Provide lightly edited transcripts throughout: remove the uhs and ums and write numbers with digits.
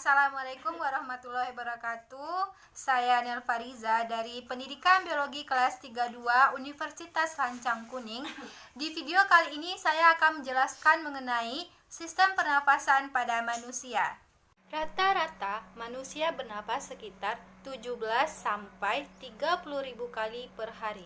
Assalamualaikum warahmatullahi wabarakatuh. Saya Niel Fariza dari Pendidikan Biologi kelas 32 Universitas Lancang Kuning. Di video kali ini saya akan menjelaskan mengenai sistem pernapasan pada manusia. Rata-rata manusia bernapas sekitar 17 sampai 30.000 kali per hari.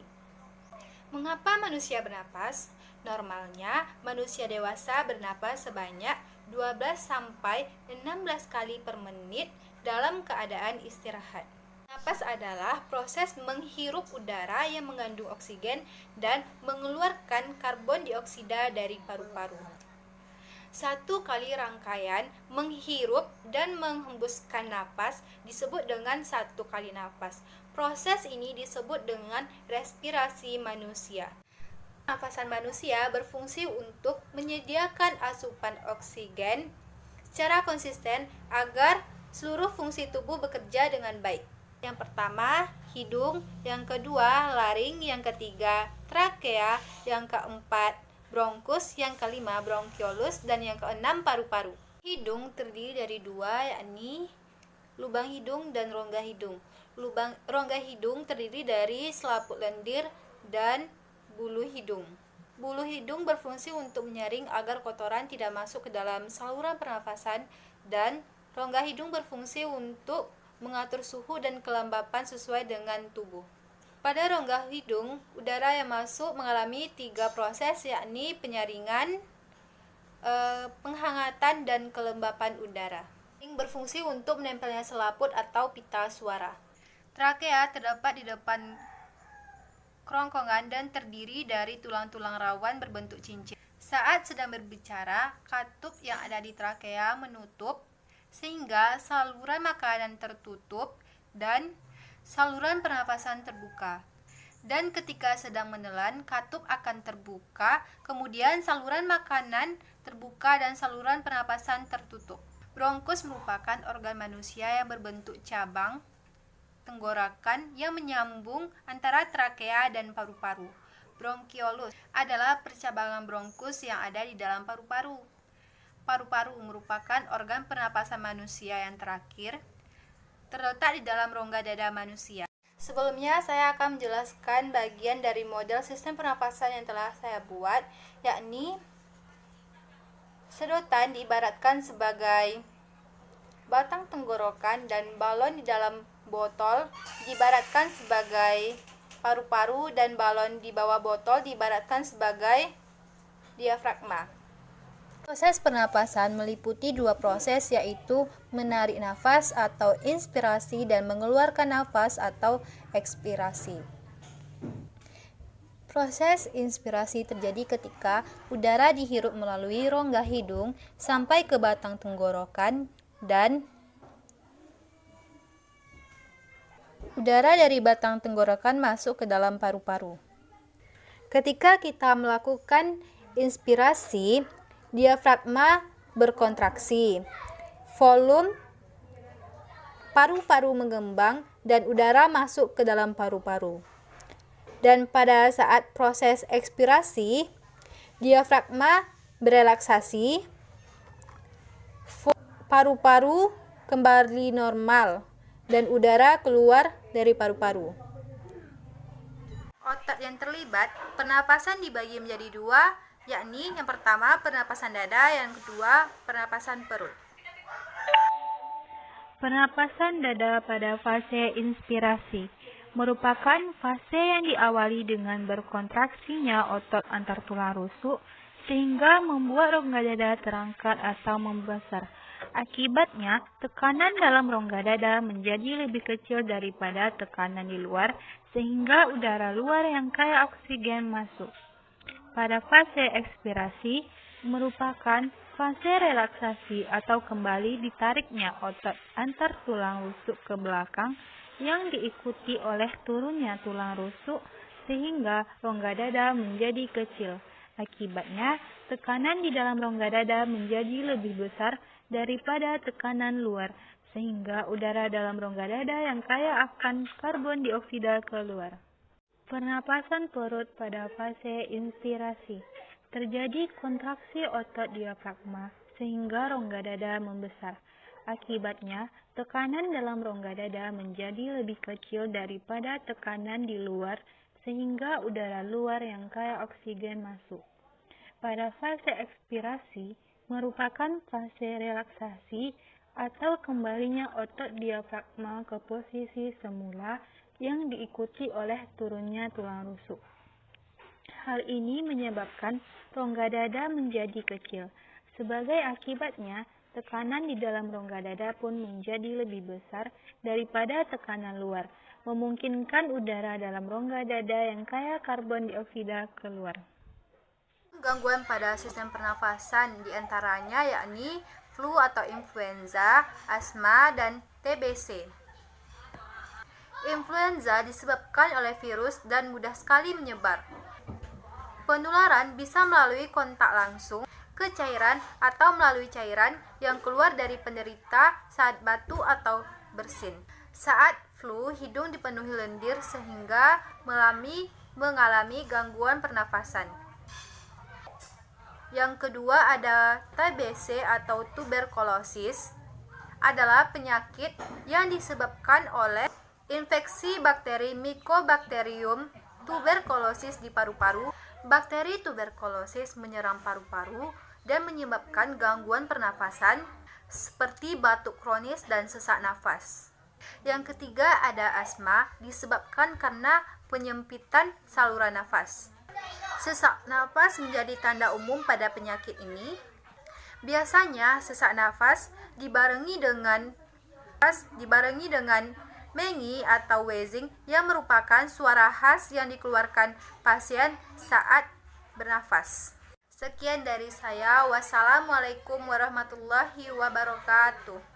Mengapa manusia bernapas? Normalnya manusia dewasa bernapas sebanyak 12 sampai 16 kali per menit dalam keadaan istirahat. Napas adalah proses menghirup udara yang mengandung oksigen dan mengeluarkan karbon dioksida dari paru-paru. Satu kali rangkaian menghirup dan menghembuskan napas disebut dengan satu kali napas. Proses ini disebut dengan respirasi manusia. Pernapasan manusia berfungsi untuk menyediakan asupan oksigen secara konsisten agar seluruh fungsi tubuh bekerja dengan baik. Yang pertama, hidung, yang kedua, laring, yang ketiga, trakea, yang keempat, bronkus, yang kelima, bronkiolus, dan yang keenam, paru-paru. Hidung terdiri dari dua, yakni lubang hidung dan rongga hidung. Rongga hidung terdiri dari selaput lendir dan bulu hidung. Bulu hidung berfungsi untuk menyaring agar kotoran tidak masuk ke dalam saluran pernafasan, dan rongga hidung berfungsi untuk mengatur suhu dan kelembapan sesuai dengan tubuh. Pada rongga hidung, udara yang masuk mengalami 3 proses, yakni penyaringan, penghangatan, dan kelembapan udara. Ini berfungsi untuk menempelnya selaput atau pita suara. Trakea terdapat di depan kerongkongan dan terdiri dari tulang-tulang rawan berbentuk cincin. Saat sedang berbicara, katup yang ada di trakea menutup sehingga saluran makanan tertutup dan saluran pernafasan terbuka. Dan ketika sedang menelan, katup akan terbuka, kemudian saluran makanan terbuka dan saluran pernapasan tertutup. Bronkus merupakan organ manusia yang berbentuk cabang tenggorokan yang menyambung antara trakea dan paru-paru. Bronkiolus adalah percabangan bronkus yang ada di dalam paru-paru. Paru-paru merupakan organ pernapasan manusia yang terakhir, terletak di dalam rongga dada manusia. Sebelumnya saya akan menjelaskan bagian dari model sistem pernapasan yang telah saya buat, yakni sedotan diibaratkan sebagai batang tenggorokan dan balon di dalam botol diibaratkan sebagai paru-paru, dan balon di bawah botol diibaratkan sebagai diafragma. Proses pernapasan meliputi 2 proses, yaitu menarik nafas atau inspirasi dan mengeluarkan nafas atau ekspirasi. Proses inspirasi terjadi ketika udara dihirup melalui rongga hidung sampai ke batang tenggorokan, dan udara dari batang tenggorokan masuk ke dalam paru-paru. Ketika kita melakukan inspirasi, diafragma berkontraksi, volume paru-paru mengembang, dan udara masuk ke dalam paru-paru. Dan pada saat proses ekspirasi, diafragma berelaksasi, paru-paru kembali normal, dan udara keluar dari paru-paru. Otot yang terlibat, pernapasan dibagi menjadi 2, yakni yang pertama pernapasan dada, yang kedua pernapasan perut. Pernapasan dada pada fase inspirasi merupakan fase yang diawali dengan berkontraksinya otot antar tulang rusuk sehingga membuat rongga dada terangkat atau membesar. Akibatnya, tekanan dalam rongga dada menjadi lebih kecil daripada tekanan di luar, sehingga udara luar yang kaya oksigen masuk. Pada fase ekspirasi merupakan fase relaksasi atau kembali ditariknya otot antar tulang rusuk ke belakang yang diikuti oleh turunnya tulang rusuk sehingga rongga dada menjadi kecil. Akibatnya, tekanan di dalam rongga dada menjadi lebih besar daripada tekanan luar, sehingga udara dalam rongga dada yang kaya akan karbon dioksida keluar. Pernapasan perut pada fase inspirasi. Terjadi kontraksi otot diafragma sehingga rongga dada membesar. Akibatnya, tekanan dalam rongga dada menjadi lebih kecil daripada tekanan di luar sehingga udara luar yang kaya oksigen masuk. Pada fase ekspirasi merupakan fase relaksasi atau kembalinya otot diafragma ke posisi semula yang diikuti oleh turunnya tulang rusuk. Hal ini menyebabkan rongga dada menjadi kecil. Sebagai akibatnya, tekanan di dalam rongga dada pun menjadi lebih besar daripada tekanan luar, memungkinkan udara dalam rongga dada yang kaya karbon dioksida keluar. Gangguan pada sistem pernafasan diantaranya yakni flu atau influenza, asma, dan TBC. Influenza disebabkan oleh virus dan mudah sekali menyebar. Penularan bisa melalui kontak langsung ke cairan atau melalui cairan yang keluar dari penderita saat batuk atau bersin. Saat flu, hidung dipenuhi lendir sehingga mengalami gangguan pernafasan. Yang kedua ada TBC atau tuberkulosis, adalah penyakit yang disebabkan oleh infeksi bakteri Mycobacterium tuberculosis di paru-paru. Bakteri tuberkulosis menyerang paru-paru dan menyebabkan gangguan pernafasan seperti batuk kronis dan sesak nafas. Yang ketiga ada asma, disebabkan karena penyempitan saluran nafas. Sesak nafas menjadi tanda umum pada penyakit ini. Biasanya sesak nafas dibarengi dengan mengi atau wheezing yang merupakan suara khas yang dikeluarkan pasien saat bernafas. Sekian dari saya. Wassalamualaikum warahmatullahi wabarakatuh.